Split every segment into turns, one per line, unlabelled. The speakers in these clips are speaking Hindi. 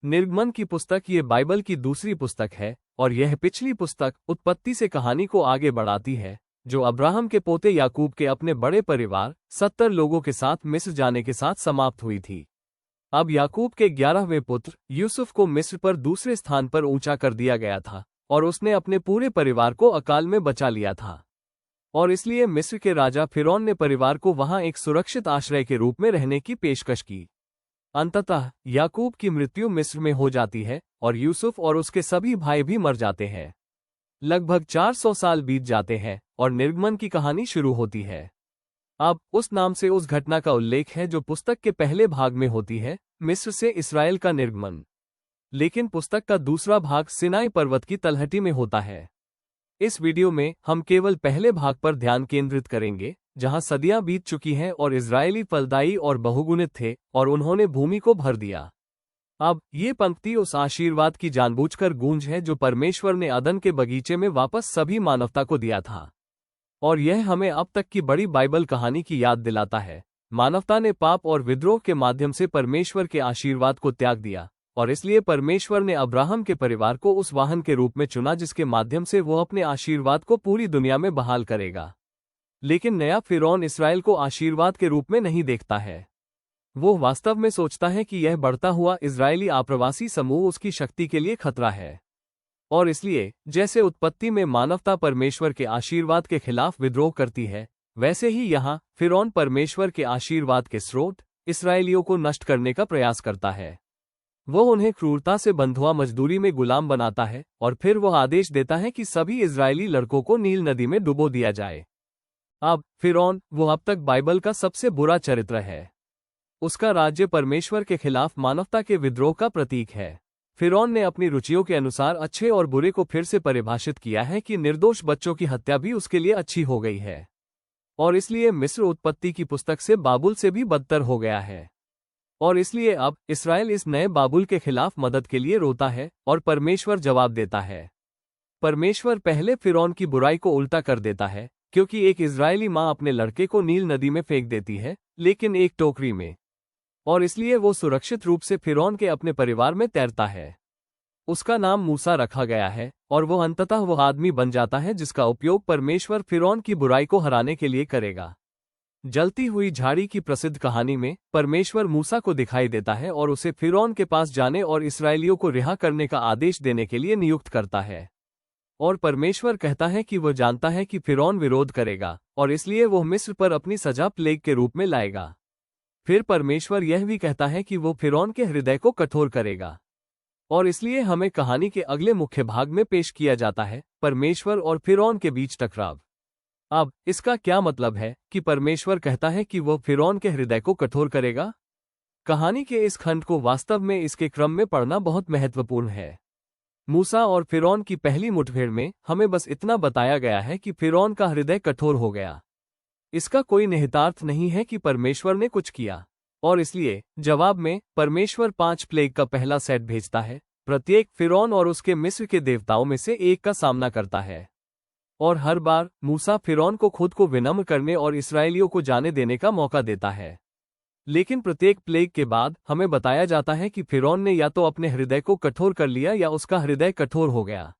निर्गमन की पुस्तक ये बाइबल की दूसरी पुस्तक है और यह पिछली पुस्तक उत्पत्ति से कहानी को आगे बढ़ाती है, जो अब्राहम के पोते याकूब के अपने बड़े परिवार 70 लोगों के साथ मिस्र जाने के साथ समाप्त हुई थी। अब याकूब के 11वें पुत्र यूसुफ को मिस्र पर दूसरे स्थान पर ऊंचा कर दिया गया था और उसने अपने पूरे परिवार को अकाल में बचा लिया था, और इसलिए मिस्र के राजा फिरौन ने परिवार को वहां एक सुरक्षित आश्रय के रूप में रहने की पेशकश की। अंततः याकूब की मृत्यु मिस्र में हो जाती है और यूसुफ और उसके सभी भाई भी मर जाते हैं। लगभग 400 साल बीत जाते हैं और निर्गमन की कहानी शुरू होती है। अब उस नाम से उस घटना का उल्लेख है जो पुस्तक के पहले भाग में होती है, मिस्र से इस्राएल का निर्गमन। लेकिन पुस्तक का दूसरा भाग सिनाई पर्वत की तलहटी में होता है। इस वीडियो में हम केवल पहले भाग पर ध्यान केंद्रित करेंगे, जहां सदियां बीत चुकी हैं और इजरायली फलदायी और बहुगुणित थे और उन्होंने भूमि को भर दिया। अब ये पंक्ति उस आशीर्वाद की जानबूझकर गूंज है जो परमेश्वर ने अदन के बगीचे में वापस सभी मानवता को दिया था, और यह हमें अब तक की बड़ी बाइबल कहानी की याद दिलाता है। मानवता ने पाप और विद्रोह के माध्यम से परमेश्वर के आशीर्वाद को त्याग दिया, और इसलिए परमेश्वर ने अब्राहम के परिवार को उस वाहन के रूप में चुना जिसके माध्यम से वो अपने आशीर्वाद को पूरी दुनिया में बहाल करेगा। लेकिन नया फिरौन इसराइल को आशीर्वाद के रूप में नहीं देखता है। वो वास्तव में सोचता है कि यह बढ़ता हुआ इजरायली आप्रवासी समूह उसकी शक्ति के लिए खतरा है, और इसलिए जैसे उत्पत्ति में मानवता परमेश्वर के आशीर्वाद के खिलाफ विद्रोह करती है, वैसे ही यहाँ फिरौन परमेश्वर के आशीर्वाद के स्रोत इसराइलियों को नष्ट करने का प्रयास करता है। वो उन्हें क्रूरता से बंधुआ मजदूरी में गुलाम बनाता है और फिर वह आदेश देता है कि सभी इजरायली लड़कों को नील नदी में डुबो दिया जाए। अब फिरौन वो अब तक बाइबल का सबसे बुरा चरित्र है। उसका राज्य परमेश्वर के खिलाफ मानवता के विद्रोह का प्रतीक है। फिरौन ने अपनी रुचियों के अनुसार अच्छे और बुरे को फिर से परिभाषित किया है कि निर्दोष बच्चों की हत्या भी उसके लिए अच्छी हो गई है, और इसलिए मिस्र उत्पत्ति की पुस्तक से बाबुल से भी बदतर हो गया है। और इसलिए अब इसराइल इस नए बाबुल के खिलाफ मदद के लिए रोता है और परमेश्वर जवाब देता है। परमेश्वर पहले फिरौन की बुराई को उल्टा कर देता है, क्योंकि एक इजरायली माँ अपने लड़के को नील नदी में फेंक देती है, लेकिन एक टोकरी में, और इसलिए वो सुरक्षित रूप से फिरौन के अपने परिवार में तैरता है। उसका नाम मूसा रखा गया है, और वो अंततः वो आदमी बन जाता है जिसका उपयोग परमेश्वर फिरौन की बुराई को हराने के लिए करेगा। जलती हुई झाड़ी की प्रसिद्ध कहानी में परमेश्वर मूसा को दिखाई देता है और उसे फिरौन के पास जाने और इसराइलियों को रिहा करने का आदेश देने के लिए नियुक्त करता है। और परमेश्वर कहता है कि वह जानता है कि फिरौन विरोध करेगा, और इसलिए वह मिस्र पर अपनी सजा प्लेग के रूप में लाएगा। फिर परमेश्वर यह भी कहता है कि वो फिरौन के हृदय को कठोर करेगा, और इसलिए हमें कहानी के अगले मुख्य भाग में पेश किया जाता है परमेश्वर और फिरौन के बीच टकराव। अब इसका क्या मतलब है कि परमेश्वर कहता है कि वो फिरौन के हृदय को कठोर करेगा? कहानी के इस खंड को वास्तव में इसके क्रम में पढ़ना बहुत महत्वपूर्ण है। मूसा और फिरौन की पहली मुठभेड़ में हमें बस इतना बताया गया है कि फिरौन का हृदय कठोर हो गया। इसका कोई निहितार्थ नहीं है कि परमेश्वर ने कुछ किया, और इसलिए जवाब में परमेश्वर 5 प्लेग का पहला सेट भेजता है। प्रत्येक फिरौन और उसके मिस्र के देवताओं में से एक का सामना करता है, और हर बार मूसा फिरौन को खुद को विनम्र करने और इसराइलियों को जाने देने का मौका देता है। लेकिन प्रत्येक प्लेग के बाद हमें बताया जाता है कि फिरौन ने या तो अपने हृदय को कठोर कर लिया या उसका हृदय कठोर हो गया।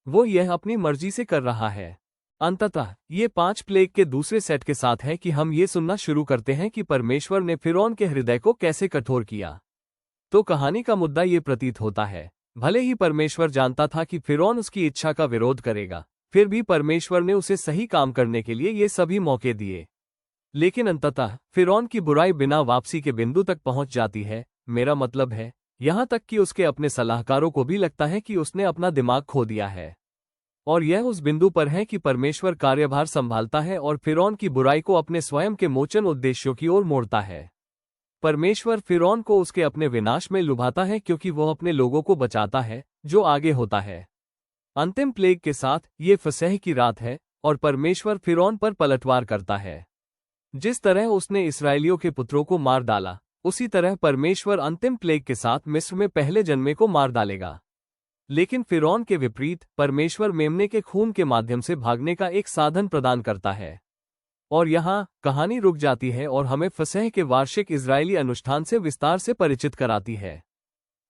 वो यह अपनी मर्जी से कर रहा है। अंततः ये 5 प्लेग के दूसरे सेट के साथ है कि हम ये सुनना शुरू करते हैं कि परमेश्वर ने फिरौन के हृदय को कैसे कठोर किया। तो कहानी का मुद्दा ये प्रतीत होता है, भले ही परमेश्वर जानता था कि फिरौन उसकी इच्छा का विरोध करेगा, फिर भी परमेश्वर ने उसे सही काम करने के लिए ये सभी मौके दिए। लेकिन अंततः फिरौन की बुराई बिना वापसी के बिंदु तक पहुंच जाती है। मेरा मतलब है, यहां तक कि उसके अपने सलाहकारों को भी लगता है कि उसने अपना दिमाग खो दिया है, और यह उस बिंदु पर है कि परमेश्वर कार्यभार संभालता है और फिरौन की बुराई को अपने स्वयं के मोचन उद्देश्यों की ओर मोड़ता है। परमेश्वर फिरौन को उसके अपने विनाश में लुभाता है, क्योंकि वह अपने लोगों को बचाता है जो आगे होता है। अंतिम प्लेग के साथ ये फसह की रात है, और परमेश्वर फिरौन पर पलटवार करता है। जिस तरह उसने इसराइलियों के पुत्रों को मार डाला, उसी तरह परमेश्वर अंतिम प्लेग के साथ मिस्र में पहले जन्मे को मार डालेगा। लेकिन फिरौन के विपरीत परमेश्वर मेमने के खून के माध्यम से भागने का एक साधन प्रदान करता है। और यहाँ कहानी रुक जाती है और हमें फसह के वार्षिक इजरायली अनुष्ठान से विस्तार से परिचित कराती है।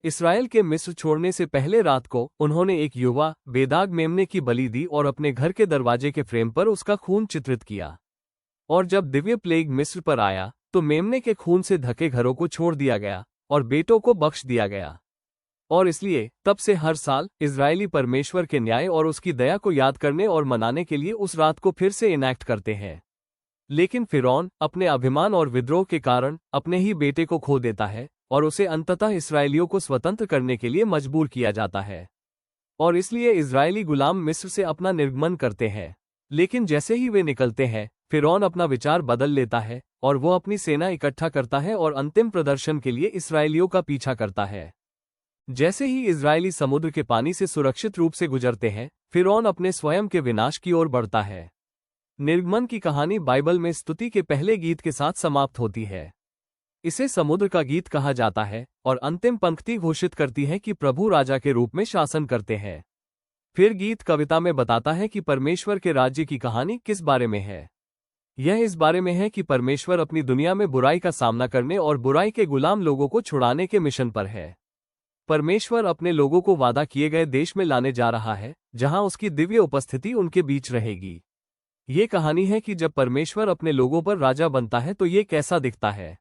इसराइल के मिस्र छोड़ने से पहले रात को उन्होंने एक युवा बेदाग मेमने की बलि दी और अपने घर के दरवाजे के फ्रेम पर उसका खून चित्रित किया। और जब दिव्य प्लेग मिस्र पर आया तो मेमने के खून से ढके घरों को छोड़ दिया गया और बेटों को बख्श दिया गया। और इसलिए तब से हर साल इजरायली परमेश्वर के न्याय और उसकी दया को याद करने और मनाने के लिए उस रात को फिर से इनैक्ट करते हैं। लेकिन फिरौन अपने अभिमान और विद्रोह के कारण अपने ही बेटे को खो देता है और उसे अंततः इसराइलियों को स्वतंत्र करने के लिए मजबूर किया जाता है। और इसलिए इजरायली गुलाम मिस्र से अपना निर्गमन करते हैं। लेकिन जैसे ही वे निकलते हैं फिरौन अपना विचार बदल लेता है और वो अपनी सेना इकट्ठा करता है और अंतिम प्रदर्शन के लिए इसराइलियों का पीछा करता है। जैसे ही इजरायली समुद्र के पानी से सुरक्षित रूप से गुजरते हैं फिरौन अपने स्वयं के विनाश की ओर बढ़ता है। निर्गमन की कहानी बाइबल में स्तुति के पहले गीत के साथ समाप्त होती है। इसे समुद्र का गीत कहा जाता है और अंतिम पंक्ति घोषित करती है कि प्रभु राजा के रूप में शासन करते हैं। फिर गीत कविता में बताता है कि परमेश्वर के राज्य की कहानी किस बारे में है। यह इस बारे में है कि परमेश्वर अपनी दुनिया में बुराई का सामना करने और बुराई के गुलाम लोगों को छुड़ाने के मिशन पर है। परमेश्वर अपने लोगों को वादा किए गए देश में लाने जा रहा है जहां उसकी दिव्य उपस्थिति उनके बीच रहेगी। ये कहानी है कि जब परमेश्वर अपने लोगों पर राजा बनता है तो ये कैसा दिखता है।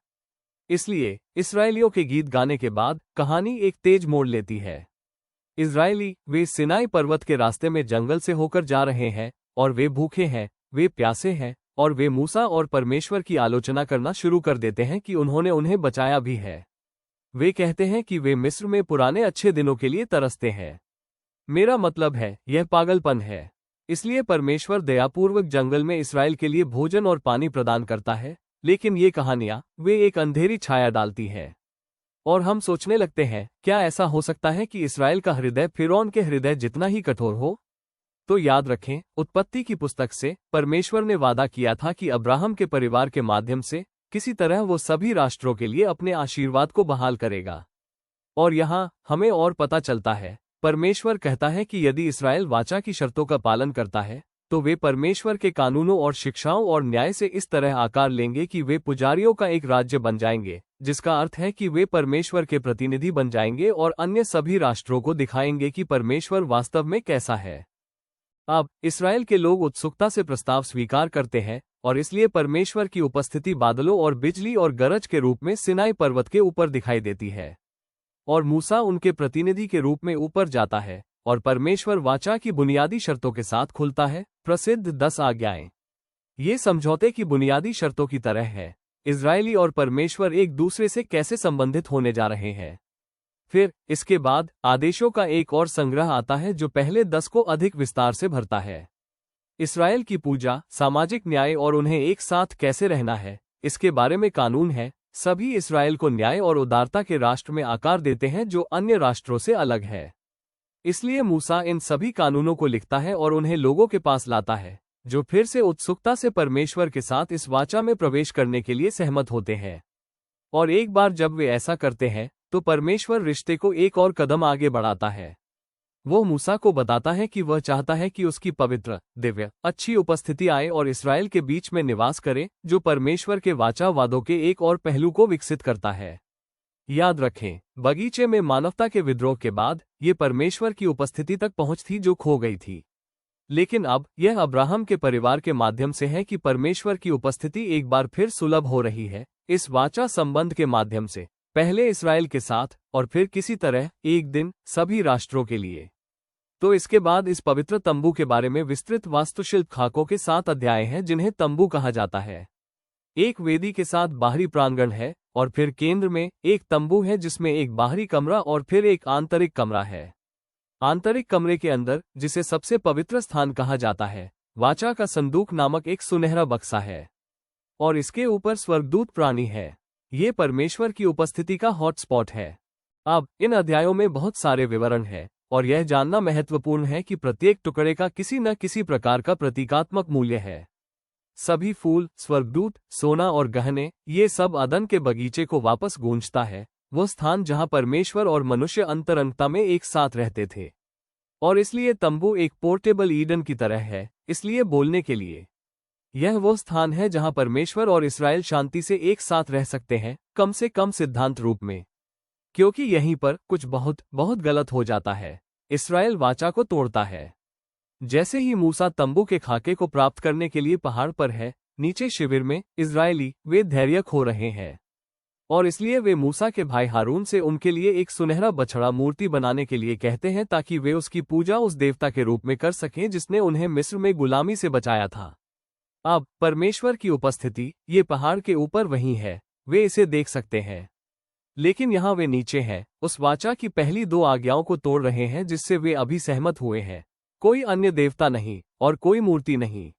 इसलिए इस्राएलियों के गीत गाने के बाद कहानी एक तेज मोड़ लेती है। इस्राएली वे सिनाई पर्वत के रास्ते में जंगल से होकर जा रहे हैं और वे भूखे हैं, वे प्यासे हैं और वे मूसा और परमेश्वर की आलोचना करना शुरू कर देते हैं कि उन्होंने उन्हें बचाया भी है। वे कहते हैं कि वे मिस्र में पुराने अच्छे दिनों के लिए तरसते हैं। मेरा मतलब है यह पागलपन है। इसलिए परमेश्वर दयापूर्वक जंगल में इस्राएल के लिए भोजन और पानी प्रदान करता है। लेकिन ये कहानियां वे एक अंधेरी छाया डालती है। और हम सोचने लगते हैं क्या ऐसा हो सकता है कि इस्राएल का हृदय फिरौन के हृदय जितना ही कठोर हो। तो याद रखें उत्पत्ति की पुस्तक से परमेश्वर ने वादा किया था कि अब्राहम के परिवार के माध्यम से किसी तरह वो सभी राष्ट्रों के लिए अपने आशीर्वाद को बहाल करेगा। और यहाँ हमें और पता चलता है परमेश्वर कहता है कि यदि इस्राएल वाचा की शर्तों का पालन करता है तो वे परमेश्वर के कानूनों और शिक्षाओं और न्याय से इस तरह आकार लेंगे कि वे पुजारियों का एक राज्य बन जाएंगे, जिसका अर्थ है कि वे परमेश्वर के प्रतिनिधि बन जाएंगे और अन्य सभी राष्ट्रों को दिखाएंगे कि परमेश्वर वास्तव में कैसा है। अब इस्राएल के लोग उत्सुकता से प्रस्ताव स्वीकार करते हैं और इसलिए परमेश्वर की उपस्थिति बादलों और बिजली और गरज के रूप में सिनाई पर्वत के ऊपर दिखाई देती है। और मूसा उनके प्रतिनिधि के रूप में ऊपर जाता है और परमेश्वर वाचा की बुनियादी शर्तों के साथ खुलता है। प्रसिद्ध 10 आज्ञाएं ये समझौते की बुनियादी शर्तों की तरह है। इजरायली और परमेश्वर एक दूसरे से कैसे संबंधित होने जा रहे हैं। फिर इसके बाद आदेशों का एक और संग्रह आता है जो पहले 10 को अधिक विस्तार से भरता है। इस्राएल की पूजा, सामाजिक न्याय और उन्हें एक साथ कैसे रहना है, इसके बारे में कानून है। सभी इस्राएल को न्याय और उदारता के राष्ट्र में आकार देते हैं जो अन्य राष्ट्रों से अलग है। इसलिए मूसा इन सभी कानूनों को लिखता है और उन्हें लोगों के पास लाता है जो फिर से उत्सुकता से परमेश्वर के साथ इस वाचा में प्रवेश करने के लिए सहमत होते हैं। और एक बार जब वे ऐसा करते हैं तो परमेश्वर रिश्ते को एक और कदम आगे बढ़ाता है। वो मूसा को बताता है कि वह चाहता है कि उसकी पवित्र, दिव्य, अच्छी उपस्थिति आए और इस्राएल के बीच में निवास करे, जो परमेश्वर के वाचा वादों के एक और पहलू को विकसित करता है। याद रखें, बगीचे में मानवता के विद्रोह के बाद ये परमेश्वर की उपस्थिति तक पहुंच थी जो खो गई थी। लेकिन अब यह अब्राहम के परिवार के माध्यम से है कि परमेश्वर की उपस्थिति एक बार फिर सुलभ हो रही है, इस वाचा संबंध के माध्यम से, पहले इस्राएल के साथ और फिर किसी तरह एक दिन सभी राष्ट्रों के लिए। तो इसके बाद इस पवित्र तंबू के बारे में विस्तृत वास्तुशिल्प खाकों के 7 अध्याय हैं जिन्हें तंबू कहा जाता है। एक वेदी के साथ बाहरी प्रांगण है और फिर केंद्र में एक तंबू है जिसमें एक बाहरी कमरा और फिर एक आंतरिक कमरा है। आंतरिक कमरे के अंदर, जिसे सबसे पवित्र स्थान कहा जाता है, वाचा का संदूक नामक एक सुनहरा बक्सा है और इसके ऊपर स्वर्गदूत प्राणी है। ये परमेश्वर की उपस्थिति का हॉटस्पॉट है। अब इन अध्यायों में बहुत सारे विवरण हैं और यह जानना महत्वपूर्ण है कि प्रत्येक टुकड़े का किसी न किसी प्रकार का प्रतीकात्मक मूल्य है। सभी फूल, स्वर्गदूत, सोना और गहने, ये सब अदन के बगीचे को वापस गूंजता है, वो स्थान जहां परमेश्वर और मनुष्य अंतरंगता में एक साथ रहते थे। और इसलिए तंबू एक पोर्टेबल ईडन की तरह है, इसलिए बोलने के लिए यह वो स्थान है जहां परमेश्वर और इस्राएल शांति से एक साथ रह सकते हैं, कम से कम सिद्धांत रूप में। क्योंकि यहीं पर कुछ बहुत बहुत गलत हो जाता है। इस्राएल वाचा को तोड़ता है। जैसे ही मूसा तंबू के खाके को प्राप्त करने के लिए पहाड़ पर है, नीचे शिविर में इजरायली वे धैर्य खो रहे हैं। और इसलिए वे मूसा के भाई हारून से उनके लिए एक सुनहरा बछड़ा मूर्ति बनाने के लिए कहते हैं, ताकि वे उसकी पूजा उस देवता के रूप में कर सकें जिसने उन्हें मिस्र में गुलामी से बचाया था। अब परमेश्वर की उपस्थिति ये पहाड़ के ऊपर वहीं है, वे इसे देख सकते हैं। लेकिन यहाँ वे नीचे हैं, उस वाचा की पहली 2 आज्ञाओं को तोड़ रहे हैं जिससे वे अभी सहमत हुए हैं। कोई अन्य देवता नहीं और कोई मूर्ति नहीं।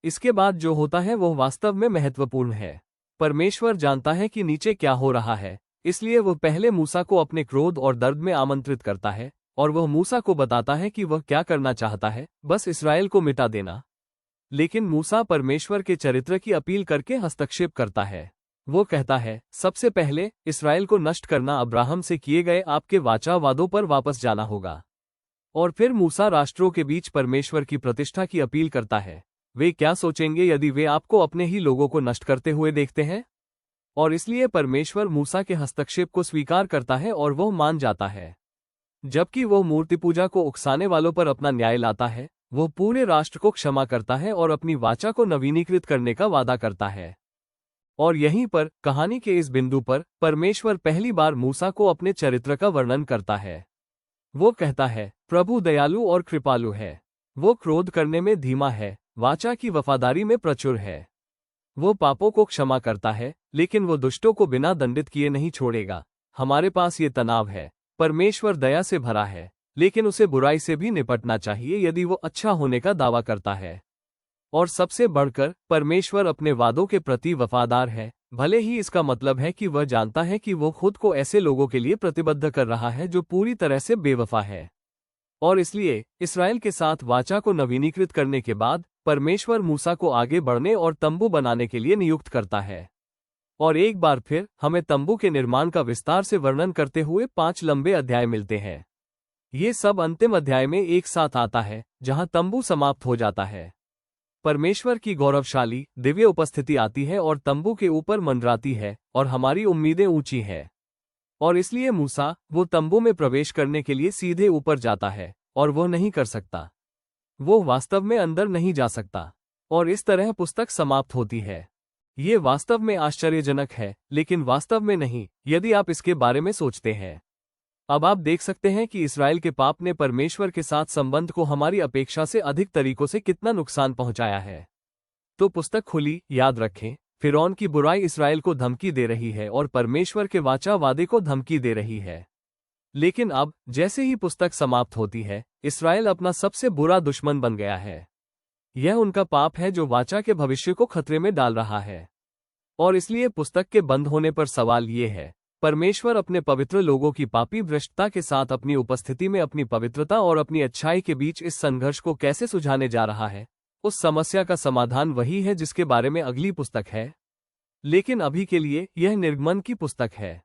इसके बाद जो होता है वह वास्तव में महत्वपूर्ण है। परमेश्वर जानता है कि नीचे क्या हो रहा है, इसलिए वह पहले मूसा को अपने क्रोध और दर्द में आमंत्रित करता है और वह मूसा को बताता है कि वह क्या करना चाहता है, बस इस्राएल को मिटा देना। लेकिन मूसा परमेश्वर के चरित्र की अपील करके हस्तक्षेप करता है। वो कहता है, सबसे पहले इस्राएल को नष्ट करना, अब्राहम से किए गए आपके वाचा वादों पर वापस जाना होगा। और फिर मूसा राष्ट्रों के बीच परमेश्वर की प्रतिष्ठा की अपील करता है। वे क्या सोचेंगे यदि वे आपको अपने ही लोगों को नष्ट करते हुए देखते हैं? और इसलिए परमेश्वर मूसा के हस्तक्षेप को स्वीकार करता है और वह मान जाता है। जबकि वह मूर्ति पूजा को उकसाने वालों पर अपना न्याय लाता है, वह पूरे राष्ट्र को क्षमा करता है और अपनी वाचा को नवीनीकृत करने का वादा करता है। और यहीं पर कहानी के इस बिंदु पर परमेश्वर पहली बार मूसा को अपने चरित्र का वर्णन करता है। वो कहता है, प्रभु दयालु और कृपालु है। वो क्रोध करने में धीमा है, वाचा की वफादारी में प्रचुर है। वो पापों को क्षमा करता है, लेकिन वो दुष्टों को बिना दंडित किए नहीं छोड़ेगा। हमारे पास ये तनाव है। परमेश्वर दया से भरा है, लेकिन उसे बुराई से भी निपटना चाहिए यदि वो अच्छा होने का दावा करता है। और सबसे बढ़कर परमेश्वर अपने वादों के प्रति वफादार है, भले ही इसका मतलब है कि वह जानता है कि वो खुद को ऐसे लोगों के लिए प्रतिबद्ध कर रहा है जो पूरी तरह से बेवफा है। और इसलिए इस्राएल के साथ वाचा को नवीनीकृत करने के बाद परमेश्वर मूसा को आगे बढ़ने और तंबू बनाने के लिए नियुक्त करता है। और एक बार फिर हमें तंबू के निर्माण का विस्तार से वर्णन करते हुए 5 लंबे अध्याय मिलते हैं। ये सब अंतिम अध्याय में एक साथ आता है, जहां तंबू समाप्त हो जाता है। परमेश्वर की गौरवशाली दिव्य उपस्थिति आती है और तंबू के ऊपर मंडराती है और हमारी उम्मीदें ऊंची हैं। और इसलिए मूसा वो तंबू में प्रवेश करने के लिए सीधे ऊपर जाता है और वह नहीं कर सकता। वो वास्तव में अंदर नहीं जा सकता। और इस तरह पुस्तक समाप्त होती है। ये वास्तव में आश्चर्यजनक है, लेकिन वास्तव में नहीं यदि आप इसके बारे में सोचते हैं। अब आप देख सकते हैं कि इस्राएल के पाप ने परमेश्वर के साथ संबंध को हमारी अपेक्षा से अधिक तरीकों से कितना नुकसान पहुंचाया है। तो पुस्तक खुली, याद रखें, फिरौन की बुराई इस्राएल को धमकी दे रही है और परमेश्वर के वाचा वादे को धमकी दे रही है। लेकिन अब जैसे ही पुस्तक समाप्त होती है, इस्राएल अपना सबसे बुरा दुश्मन बन गया है। यह उनका पाप है जो वाचा के भविष्य को खतरे में डाल रहा है। और इसलिए पुस्तक के बंद होने पर सवाल ये है, परमेश्वर अपने पवित्र लोगों की पापी भ्रष्टता के साथ अपनी उपस्थिति में अपनी पवित्रता और अपनी अच्छाई के बीच इस संघर्ष को कैसे सुलझाने जा रहा है? उस समस्या का समाधान वही है जिसके बारे में अगली पुस्तक है। लेकिन अभी के लिए यह निर्गमन की पुस्तक है।